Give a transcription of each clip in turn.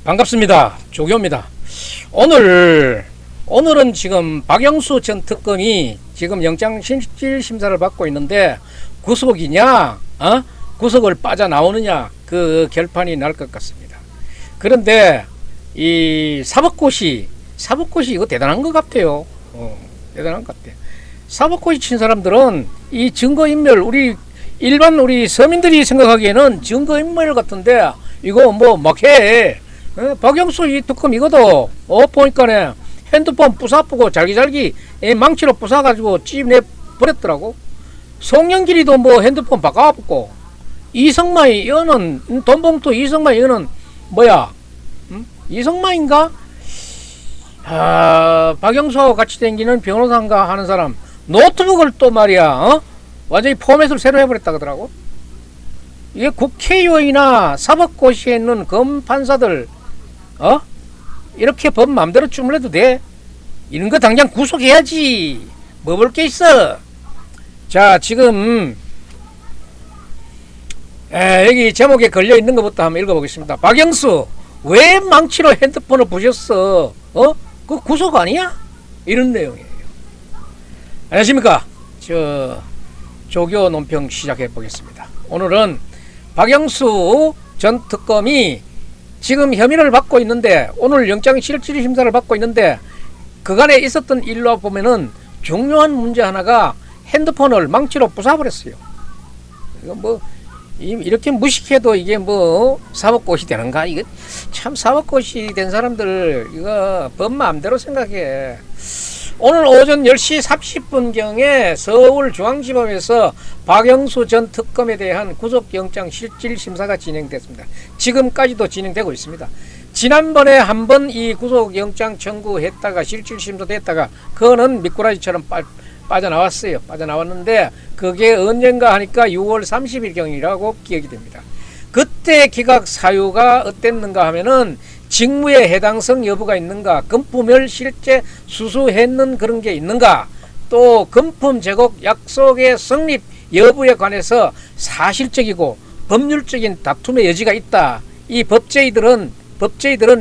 반갑습니다. 조교입니다. 오늘은 지금 박영수 전 특검이 지금 영장 실질 심사를 받고 있는데 구속이냐, 구속을 빠져나오느냐 그 결판이 날 것 같습니다. 그런데 이 사법고시 이거 대단한 것 같아요. 대단한 것 같아. 사법고시 친 사람들은 이 증거인멸 일반 우리 서민들이 생각하기에는 증거인멸 같은데 이거 뭐 막해. 박영수 이 특검 이거도 보니까네 핸드폰 부사쁘고 잘기잘기 망치로 부사가지고 찝내 버렸더라고. 송영길이도 뭐 핸드폰 바꿔갖고 이성만이 이거는 돈봉투 이성만 이거는 뭐야? 이성만인가? 박영수하고 같이 댕기는 변호사인가 하는 사람 노트북을 또 말이야 완전히 포맷을 새로 해버렸다 그러더라고. 이게 국회의원이나 사법고시에 있는 검판사들 이렇게 법 마음대로 주물러도 돼? 이런 거 당장 구속해야지. 뭐 볼 게 있어. 자, 지금 여기 제목에 걸려있는 것부터 한번 읽어보겠습니다. 박영수 왜 망치로 핸드폰을 부셨어? 그 구속 아니야? 이런 내용이에요. 안녕하십니까. 조교 논평 시작해 보겠습니다. 오늘은 박영수 전 특검이 지금 혐의를 받고 있는데 오늘 영장 실질 심사를 받고 있는데 그간에 있었던 일로 보면은 중요한 문제 하나가 핸드폰을 망치로 부숴버렸어요. 이거 뭐 이렇게 무식해도 이게 뭐 사법고시 되는가? 이거 참 사법고시 된 사람들 이거 법 마음대로 생각해. 오늘 오전 10시 30분경에 서울중앙지법에서 박영수 전 특검에 대한 구속영장 실질심사가 진행됐습니다. 지금까지도 진행되고 있습니다. 지난번에 한번 이 구속영장 청구했다가 실질심사됐다가 그거는 미꾸라지처럼 빠져나왔어요. 빠져나왔는데 그게 언젠가 하니까 6월 30일경이라고 기억이 됩니다. 그때 기각 사유가 어땠는가 하면은 직무의 해당성 여부가 있는가, 금품을 실제 수수했는 그런 게 있는가, 또 금품 제공 약속의 성립 여부에 관해서 사실적이고 법률적인 다툼의 여지가 있다. 이 법제의들은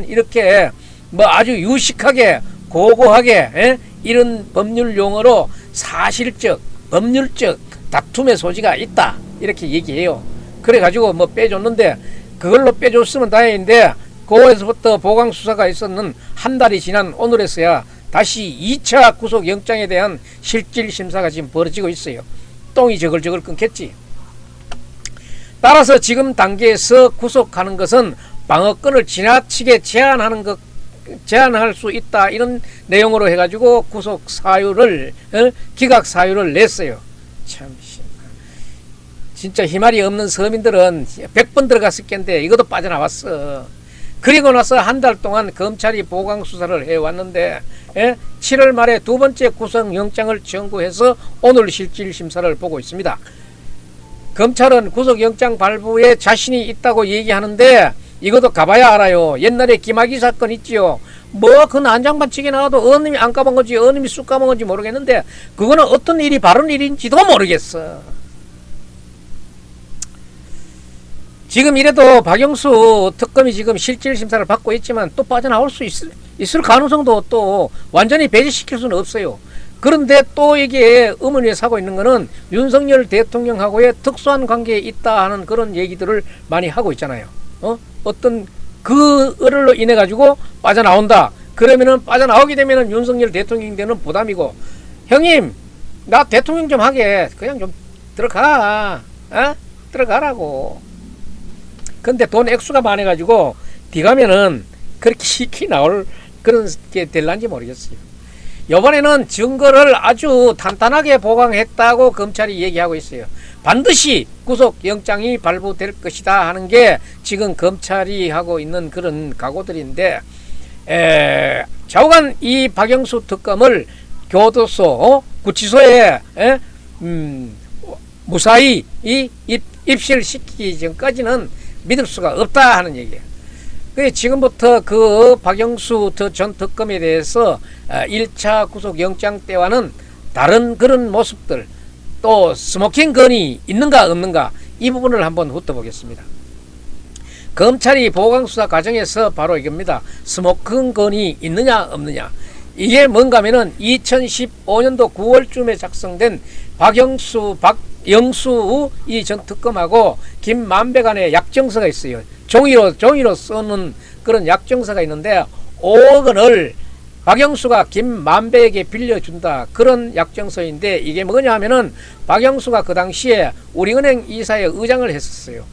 이렇게 뭐 아주 유식하게 고고하게 이런 법률 용어로 사실적, 법률적 다툼의 소지가 있다 이렇게 얘기해요. 그래가지고 뭐 빼줬는데 그걸로 빼줬으면 다행인데 고에서부터 보강수사가 있었는 한 달이 지난 오늘에서야 다시 2차 구속영장에 대한 실질심사가 지금 벌어지고 있어요. 똥이 저글저글 끊겠지. 따라서 지금 단계에서 구속하는 것은 방어권을 지나치게 제한할 수 있다 이런 내용으로 해가지고 구속 사유를 기각 사유를 냈어요. 참 진짜 희말이 없는 서민들은 100번 들어갔을 텐데 이것도 빠져나왔어. 그리고 나서 한 달 동안 검찰이 보강수사를 해왔는데 7월 말에 두 번째 구속영장을 청구해서 오늘 실질심사를 보고 있습니다. 검찰은 구속영장 발부에 자신이 있다고 얘기하는데 이것도 가봐야 알아요. 옛날에 김학의 사건 있지요. 뭐 그 난장판 치게 나와도 어느 놈이 안 까본 건지 어느 놈이 쑥 까본 건지 모르겠는데 그거는 어떤 일이 바른 일인지도 모르겠어. 지금 이래도 박영수 특검이 지금 실질심사를 받고 있지만 또 빠져나올 수 있을 가능성도 또 완전히 배제시킬 수는 없어요. 그런데 또 이게 의문에 사고 있는 거는 윤석열 대통령하고의 특수한 관계에 있다 하는 그런 얘기들을 많이 하고 있잖아요. 어떤 그을로 인해 가지고 빠져나온다. 그러면은 빠져나오게 되면은 윤석열 대통령이 되는 부담이고, 형님 나 대통령 좀 하게 그냥 좀 들어가. 들어가라고. 근데 돈 액수가 많아가지고 뒤가면은 그렇게 쉽게 나올 그런 게 될란지 모르겠어요. 이번에는 증거를 아주 탄탄하게 보강했다고 검찰이 얘기하고 있어요. 반드시 구속영장이 발부될 것이다 하는 게 지금 검찰이 하고 있는 그런 각오들인데 좌우간 이 박영수 특검을 교도소 구치소에 무사히 입실시키기 전까지는 믿을 수가 없다 하는 얘기예요. 지금부터 그 박영수 전 특검에 대해서 1차 구속영장 때와는 다른 그런 모습들, 또 스모킹 건이 있는가 없는가 이 부분을 한번 훑어보겠습니다. 검찰이 보강수사 과정에서 바로 이겁니다. 스모킹 건이 있느냐 없느냐. 이게 뭔가 하면은 2015년도 9월쯤에 작성된 박영수 이 전 특검하고 김만배 간의 약정서가 있어요. 종이로 쓰는 그런 약정서가 있는데 5억 원을 박영수가 김만배에게 빌려준다. 그런 약정서인데 이게 뭐냐 하면은 박영수가 그 당시에 우리은행 이사의 의장을 했었어요.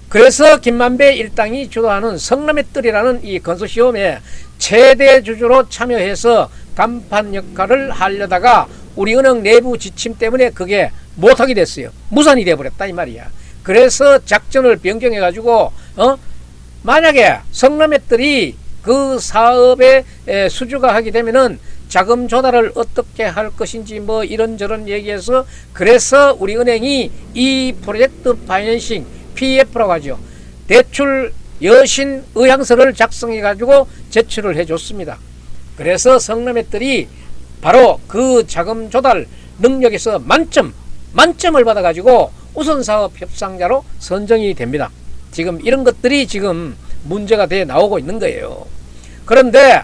그래서 김만배 일당이 주도하는 성남의뜰이라는 이 건소시험에 최대 주주로 참여해서 간판 역할을 하려다가 우리은행 내부 지침 때문에 그게 못하게 됐어요. 무산이 돼버렸다 이 말이야. 그래서 작전을 변경해가지고 만약에 성남의뜰이 그 사업에 수주가 하게 되면은 자금 조달을 어떻게 할 것인지 뭐 이런저런 얘기해서 그래서 우리은행이 이 프로젝트 파이낸싱 PF라고 하죠. 대출 여신 의향서를 작성해 가지고 제출을 해줬습니다. 그래서 성남의뜰이 바로 그 자금 조달 능력에서 만점을 받아 가지고 우선사업 협상자로 선정이 됩니다. 지금 이런 것들이 지금 문제가 돼 나오고 있는 거예요. 그런데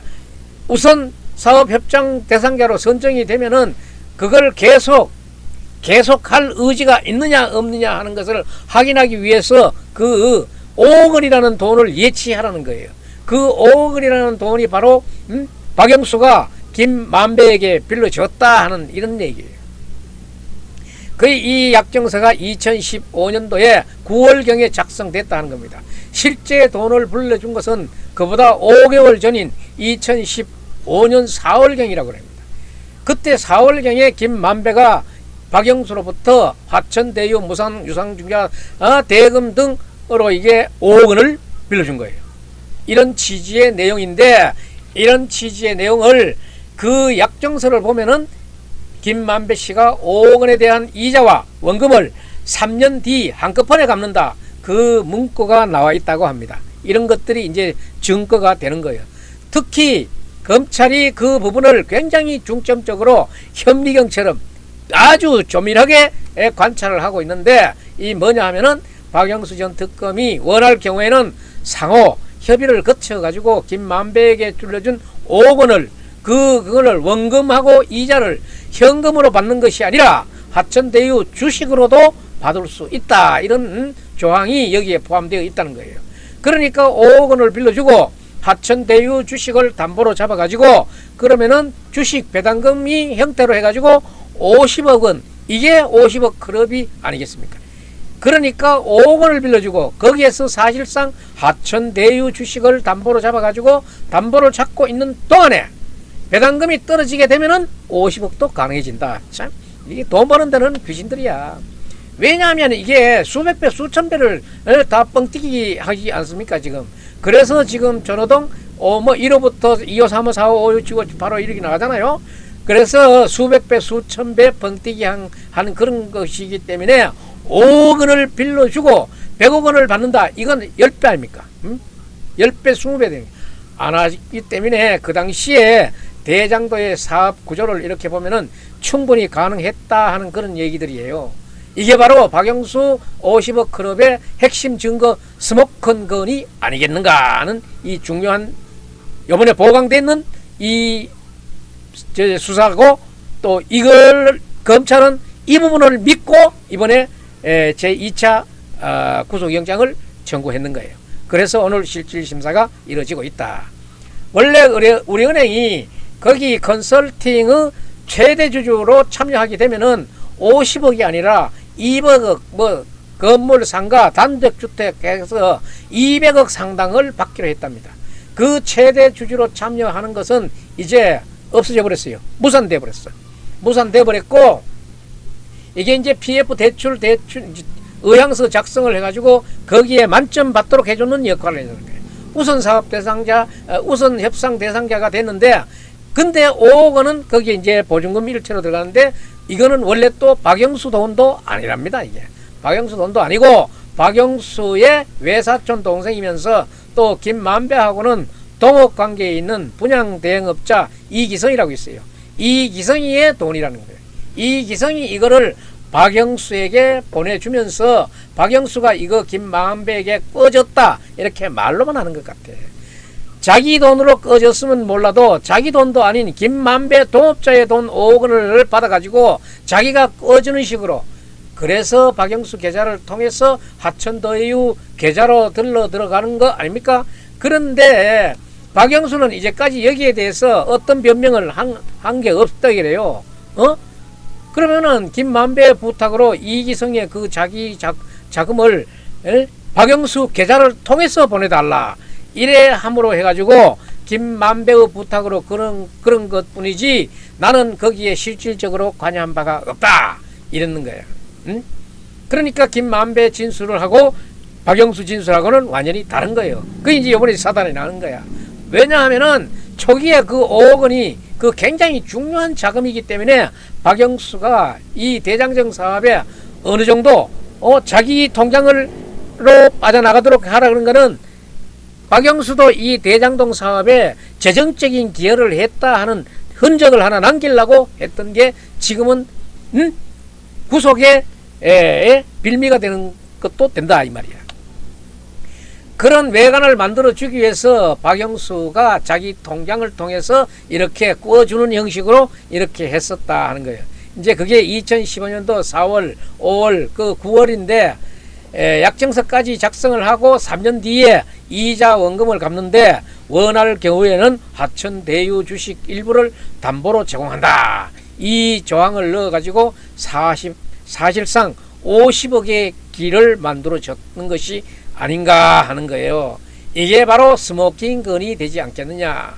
우선 사업 협상 대상자로 선정이 되면은 그걸 계속할 의지가 있느냐 없느냐 하는 것을 확인하기 위해서 그 5억 원이라는 돈을 예치하라는 거예요. 그 5억 원이라는 돈이 바로 박영수가 김만배에게 빌려줬다 하는 이런 얘기예요. 이 약정서가 2015년도에 9월경에 작성됐다 하는 겁니다. 실제 돈을 불러준 것은 그보다 5개월 전인 2015년 4월경이라고 합니다. 그때 4월경에 김만배가 박영수로부터 화천대유 무상 유상증자 대금 등으로 이게 5억 원을 빌려준 거예요. 이런 취지의 내용인데 이런 취지의 내용을 그 약정서를 보면은 김만배 씨가 5억 원에 대한 이자와 원금을 3년 뒤 한꺼번에 갚는다. 그 문구가 나와 있다고 합니다. 이런 것들이 이제 증거가 되는 거예요. 특히 검찰이 그 부분을 굉장히 중점적으로 현미경처럼 아주 조밀하게 관찰을 하고 있는데 이 뭐냐 하면은 박영수 전 특검이 원할 경우에는 상호 협의를 거쳐 가지고 김만배에게 줄여준 5억 원을 그거를 원금하고 이자를 현금으로 받는 것이 아니라 화천대유 주식으로도 받을 수 있다. 이런 조항이 여기에 포함되어 있다는 거예요. 그러니까 5억 원을 빌려주고 화천대유 주식을 담보로 잡아가지고 그러면은 주식 배당금이 형태로 해가지고 50억 원, 이게 50억 클럽이 아니겠습니까? 그러니까 5억 원을 빌려주고 거기에서 사실상 화천대유 주식을 담보로 잡아가지고 담보를 잡고 있는 동안에 배당금이 떨어지게 되면은 50억도 가능해진다. 참 이게 돈 버는 데는 귀신들이야. 왜냐하면 이게 수백 배 수천 배를 다 뻥튀기 하지 않습니까 지금. 그래서 지금 전호동 뭐 1호부터 2호 3호 4호 5호 6 7호 바로 이렇게 나가잖아요. 그래서 수백 배 수천 배 뻥튀기 하는 그런 것이기 때문에 5억 원을 빌려주고 100억 원을 받는다. 이건 10배 아닙니까? 10배 20배 됩니다. 안 하기 때문에 그 당시에 대장도의 사업 구조를 이렇게 보면은 충분히 가능했다 하는 그런 얘기들이에요. 이게 바로 박영수 50억 클럽의 핵심 증거 스모킹 건이 아니겠는가 하는 이 중요한 이번에 보강되는 이 수사고 또 이걸 검찰은 이 부분을 믿고 이번에 제2차 구속영장을 청구했는 거예요. 그래서 오늘 실질심사가 이루어지고 있다. 원래 우리은행이 거기 컨설팅의 최대 주주로 참여하게 되면은 50억이 아니라 200억 뭐 건물 상가 단독주택에서 200억 상당을 받기로 했답니다. 그 최대 주주로 참여하는 것은 이제 없어져 버렸어요. 무산돼 버렸어요. 무산돼 버렸고 이게 이제 PF 대출 의향서 작성을 해가지고 거기에 만점 받도록 해주는 역할을 해주는 거예요. 우선 사업 대상자, 우선 협상 대상자가 됐는데 근데 5억 원은 거기에 이제 보증금 일체로 들어가는데 이거는 원래 또 박영수 돈도 아니랍니다. 이게 박영수 돈도 아니고 박영수의 외사촌 동생이면서 또 김만배하고는 동업 관계에 있는 분양 대행업자 이기성이라고 있어요. 이기성이의 돈이라는 거예요. 이기성이 이거를 박영수에게 보내주면서 박영수가 이거 김만배에게 꺼졌다 이렇게 말로만 하는 것 같아. 자기 돈으로 꺼졌으면 몰라도 자기 돈도 아닌 김만배 동업자의 돈 5억 원을 받아가지고 자기가 꺼주는 식으로, 그래서 박영수 계좌를 통해서 하천더유 계좌로 들어가는 거 아닙니까? 그런데 박영수는 이제까지 여기에 대해서 어떤 변명을 한 게 없다 그래요. 그러면은 김만배의 부탁으로 이기성의 그 자기 자금을 박영수 계좌를 통해서 보내달라 이래 함으로 해가지고 김만배의 부탁으로 그런 것뿐이지 나는 거기에 실질적으로 관여한 바가 없다 이랬는 거야. 그러니까 김만배 진술을 하고 박영수 진술하고는 완전히 다른 거예요. 그게 이제 이번에 사단이 나는 거야. 왜냐하면은 초기에 그 5억 원이 그 굉장히 중요한 자금이기 때문에 박영수가 이 대장정 사업에 어느 정도 자기 통장으로 빠져나가도록 하라 그런 거는, 박영수도 이 대장동 사업에 재정적인 기여를 했다 하는 흔적을 하나 남기려고 했던 게 지금은 구속에 빌미가 되는 것도 된다 이 말이야. 그런 외관을 만들어주기 위해서 박영수가 자기 통장을 통해서 이렇게 구워주는 형식으로 이렇게 했었다 하는 거예요. 이제 그게 2015년도 4월, 5월, 그 9월인데 약정서까지 작성을 하고 3년 뒤에 이자 원금을 갚는데 원할 경우에는 하천대유 주식 일부를 담보로 제공한다. 이 조항을 넣어가지고 사실상 50억의 길을 만들어줬는 것이 아닌가 하는 거예요. 이게 바로 스모킹 건이 되지 않겠느냐.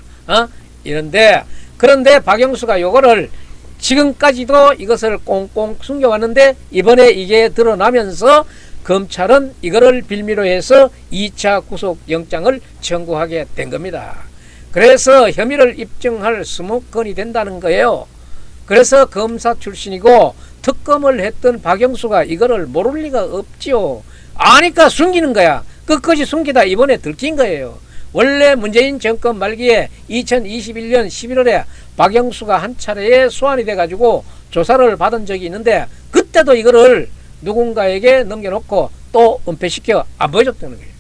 그런데 박영수가 요거를 지금까지도 이것을 꽁꽁 숨겨왔는데 이번에 이게 드러나면서 검찰은 이거를 빌미로 해서 2차 구속영장을 청구하게 된 겁니다. 그래서 혐의를 입증할 스모건이 된다는 거예요. 그래서 검사 출신이고 특검을 했던 박영수가 이거를 모를 리가 없지요. 아니까 숨기는 거야. 끝까지 숨기다 이번에 들킨 거예요. 원래 문재인 정권 말기에 2021년 11월에 박영수가 한 차례에 소환이 돼가지고 조사를 받은 적이 있는데 그때도 이거를 누군가에게 넘겨놓고 또 은폐시켜 안 보여줬다는 거예요.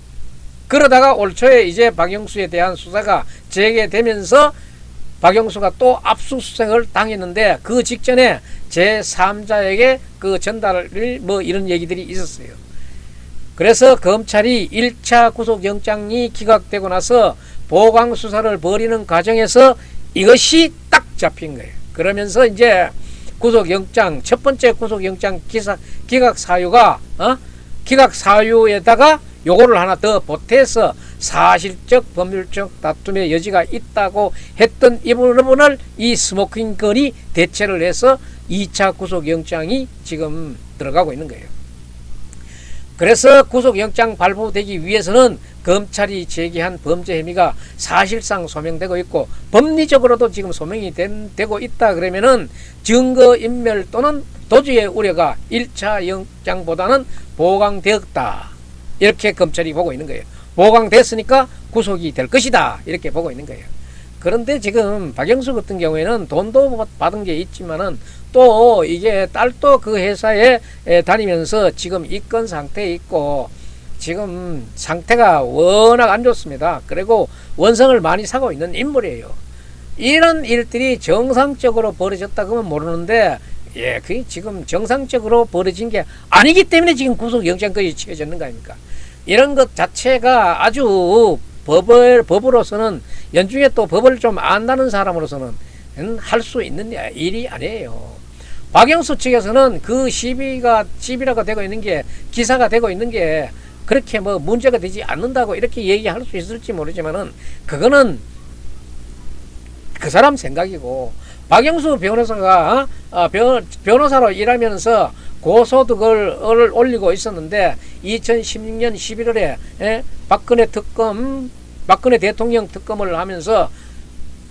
그러다가 올 초에 이제 박영수에 대한 수사가 재개되면서 박영수가 또 압수수색을 당했는데 그 직전에 제3자에게 그 전달을 이런 얘기들이 있었어요. 그래서 검찰이 1차 구속영장이 기각되고 나서 보강수사를 벌이는 과정에서 이것이 딱 잡힌 거예요. 그러면서 이제 구속영장, 첫 번째 구속영장 기각 사유가 기각 사유에다가 요거를 하나 더 보태서 사실적 법률적 다툼의 여지가 있다고 했던 이 부분을 이 스모킹 건이 대체를 해서 2차 구속영장이 지금 들어가고 있는 거예요. 그래서 구속영장 발부되기 위해서는 검찰이 제기한 범죄 혐의가 사실상 소명되고 있고 법리적으로도 지금 소명이 되고 있다 그러면은 증거인멸 또는 도주의 우려가 1차 영장보다는 보강되었다. 이렇게 검찰이 보고 있는 거예요. 보강됐으니까 구속이 될 것이다. 이렇게 보고 있는 거예요. 그런데 지금 박영수 같은 경우에는 돈도 받은 게 있지만은 또 이게 딸도 그 회사에 다니면서 지금 입건 상태에 있고 지금 상태가 워낙 안 좋습니다. 그리고 원성을 많이 사고 있는 인물이에요. 이런 일들이 정상적으로 벌어졌다 그러면 모르는데 그게 지금 정상적으로 벌어진 게 아니기 때문에 지금 구속영장까지 취해졌는 거 아닙니까? 이런 것 자체가 아주 법으로서는 연중에 또 법을 좀 안다는 사람으로서는 할 수 있는 일이 아니에요. 박영수 측에서는 그 시비라고 되고 있는 게 기사가 되고 있는 게 그렇게 문제가 되지 않는다고 이렇게 얘기할 수 있을지 모르지만은 그거는 그 사람 생각이고 박영수 변호사가 변호사로 일하면서 고소득을 올리고 있었는데 2016년 11월에 박근혜 대통령 특검을 하면서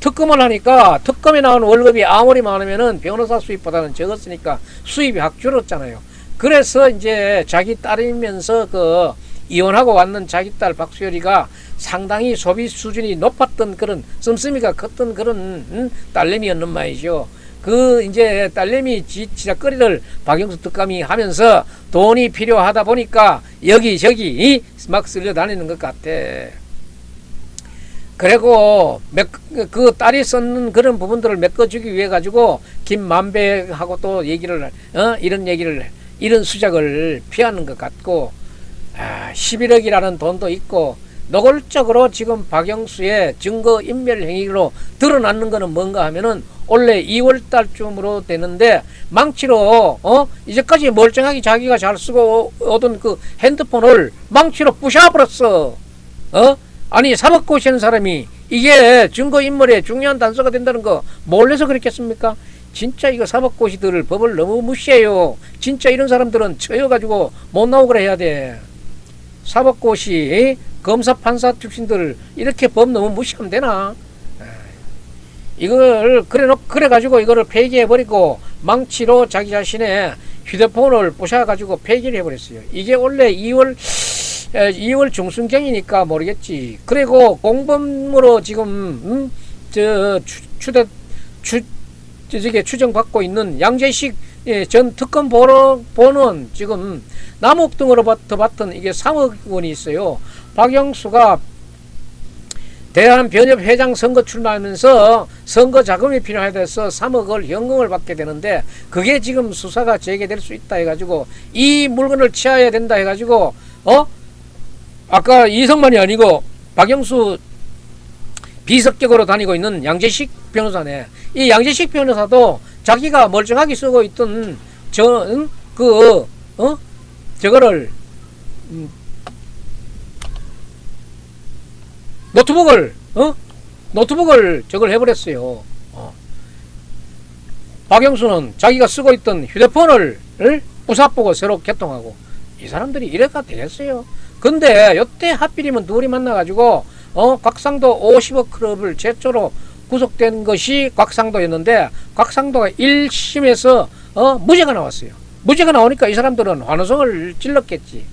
특검을 하니까 특검에 나오는 월급이 아무리 많으면은 변호사 수입보다는 적었으니까 수입이 확 줄었잖아요. 그래서 이제 자기 딸이면서 그 이혼하고 왔는 자기 딸 박수열이가 상당히 소비 수준이 높았던 그런 씀씀이가 컸던 그런 딸내미였는 말이죠. 그 이제 딸내미 지작거리를 박영수 특감이 하면서 돈이 필요하다 보니까 여기저기 막 쓸려 다니는 것 같아. 그리고 그 딸이 썼는 그런 부분들을 메꿔주기 위해 가지고 김만배하고 또 얘기를 이런 수작을 피하는 것 같고, 11억이라는 돈도 있고 노골적으로 지금 박영수의 증거 인멸 행위로 드러나는 거는 뭔가 하면은 원래 2월 달쯤으로 되는데 망치로 이제까지 멀쩡하게 자기가 잘 쓰고 오던 그 핸드폰을 망치로 부셔버렸어. 아니 3억 고시는 사람이 이게 증거인멸에 중요한 단서가 된다는 거 몰라서 그랬겠습니까? 진짜 이거 3억 고시들 법을 너무 무시해요. 진짜 이런 사람들은 쳐여가지고 못 나오고 해야 돼. 3억 고시 검사 판사 출신들 이렇게 법 너무 무시하면 되나? 이걸 그래가지고 이거를 폐기해버리고 망치로 자기 자신의 휴대폰을 부셔가지고 폐기를 해버렸어요. 이게 원래 2월 중순경이니까 모르겠지. 그리고 공범으로 지금 추정받고 있는 양재식 전 특검 보는 지금 남욱등으로부터 받던 이게 3억 원이 있어요. 박영수가 대한변협 회장 선거 출마하면서 선거 자금이 필요해서 3억을 현금을 받게 되는데 그게 지금 수사가 재개될 수 있다 해가지고 이 물건을 취하해야 된다 해가지고 아까 이성만이 아니고 박영수 비석격으로 다니고 있는 양재식 변호사네. 이 양재식 변호사도 자기가 멀쩡하게 쓰고 있던 저거를 노트북을 저걸 해버렸어요. 박영수는 자기가 쓰고 있던 휴대폰을 부사보고 새로 개통하고 이 사람들이 이래가 되겠어요. 근데 요때 하필이면 둘이 만나가지고 곽상도 50억 클럽을 최초로 구속된 것이 곽상도였는데 곽상도가 1심에서 무죄가 나왔어요. 무죄가 나오니까 이 사람들은 환호성을 질렀겠지.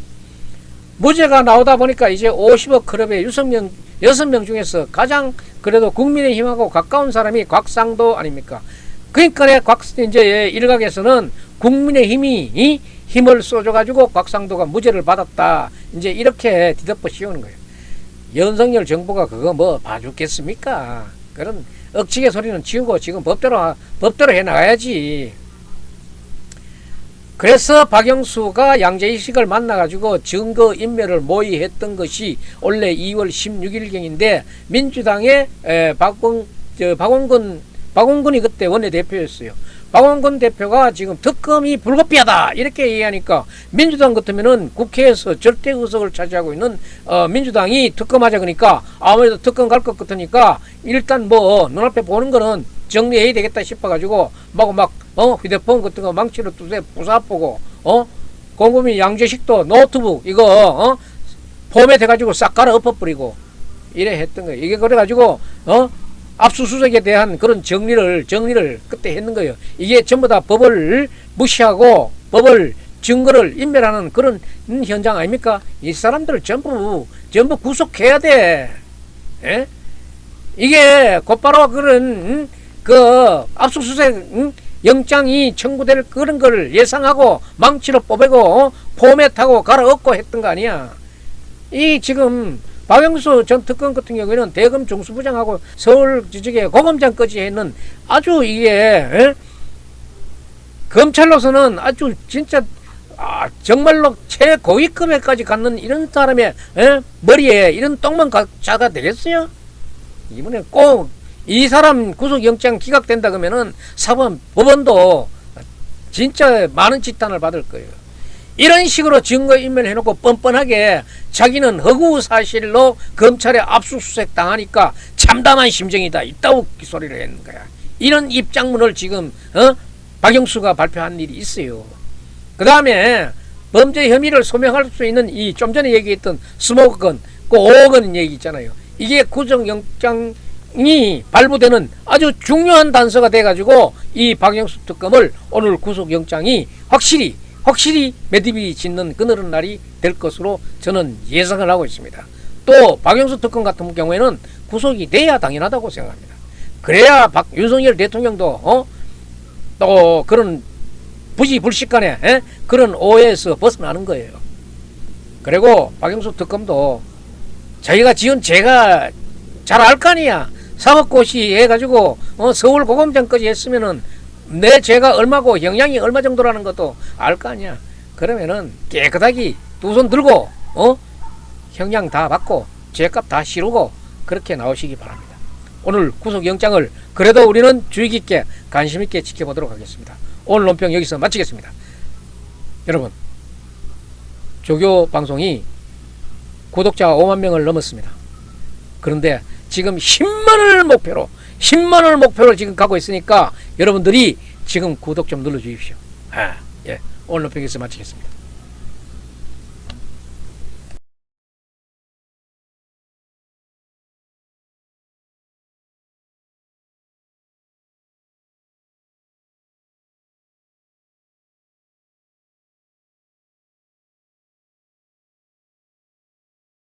무죄가 나오다 보니까 이제 50억 클럽의 6명 중에서 가장 그래도 국민의힘하고 가까운 사람이 곽상도 아닙니까? 그러니까 이제 일각에서는 국민의힘이 힘을 쏘줘가지고 곽상도가 무죄를 받았다. 이제 이렇게 뒤덮어 씌우는 거예요. 윤석열 정부가 그거 뭐 봐주겠습니까? 그런 억지의 소리는 지우고 지금 법대로 해나가야지. 그래서 박영수가 양재식을 만나가지고 증거인멸을 모의했던 것이 원래 2월 16일경인데 민주당의 박원근이 그때 원내대표였어요. 박원근 대표가 지금 특검이 불가피하다 이렇게 얘기하니까 민주당 같으면은 국회에서 절대 의석을 차지하고 있는 민주당이 특검하자 그러니까 아무래도 특검 갈 것 같으니까 일단 뭐 눈앞에 보는 거는 정리해야 되겠다 싶어가지고 휴대폰 같은 거 망치로 두세 부사보고 공범이 양재식도 노트북 이거 포맷 해가지고 싹 갈아 엎어버리고 이래 했던 거예요. 이게 그래가지고 압수수색에 대한 그런 정리를 그때 했는 거예요. 이게 전부 다 법을 무시하고 법을 증거를 인멸하는 그런 현장 아닙니까? 이 사람들을 전부 구속해야 돼. 예? 이게 곧바로 그런 그 압수수색 영장이 청구될 그런 걸 예상하고 망치로 뽑고 포맷하고 갈아엎고 했던 거 아니야. 이 지금 박영수 전 특검 같은 경우에는 대검 중수부장하고 서울 지역의 고검장까지 했는 아주 이게 검찰로서는 아주 진짜 정말로 최고위급에까지 갖는 이런 사람의 머리에 이런 똥만 자가 되겠어요? 이번에 꼭 이 사람 구속영장 기각된다 그러면은 법원도 진짜 많은 지탄을 받을 거예요. 이런 식으로 증거인멸 해놓고 뻔뻔하게 자기는 허구 사실로 검찰에 압수수색 당하니까 참담한 심정이다. 이따우 소리를 했는 거야. 이런 입장문을 지금 박영수가 발표한 일이 있어요. 그 다음에 범죄 혐의를 소명할 수 있는 이 좀 전에 얘기했던 스모건, 그 5억 원 얘기 있잖아요. 이게 구속영장이 발부되는 아주 중요한 단서가 돼가지고 이 박영수 특검을 오늘 구속영장이 확실히 매듭이 짓는 그늘은 날이 될 것으로 저는 예상을 하고 있습니다. 또 박영수 특검 같은 경우에는 구속이 돼야 당연하다고 생각합니다. 그래야 윤석열 대통령도 또 그런 부지불식간에 그런 오해에서 벗어나는 거예요. 그리고 박영수 특검도 자기가 지은 죄가 잘 알 거 아니야. 사법고시 해가지고 서울고검장까지 했으면은 내 죄가 얼마고 형량이 얼마 정도라는 것도 알 거 아니야. 그러면은 깨끗하게 두 손 들고 형량 다 받고 죄값 다 치르고 그렇게 나오시기 바랍니다. 오늘 구속영장을 그래도 우리는 주의 깊게 관심 있게 지켜보도록 하겠습니다. 오늘 논평 여기서 마치겠습니다. 여러분, 조교 방송이 구독자 5만 명을 넘었습니다. 그런데 지금 10만을 목표로 지금 가고 있으니까 여러분들이 지금 구독 좀 눌러주십시오. 오늘 논평 여기서 마치겠습니다.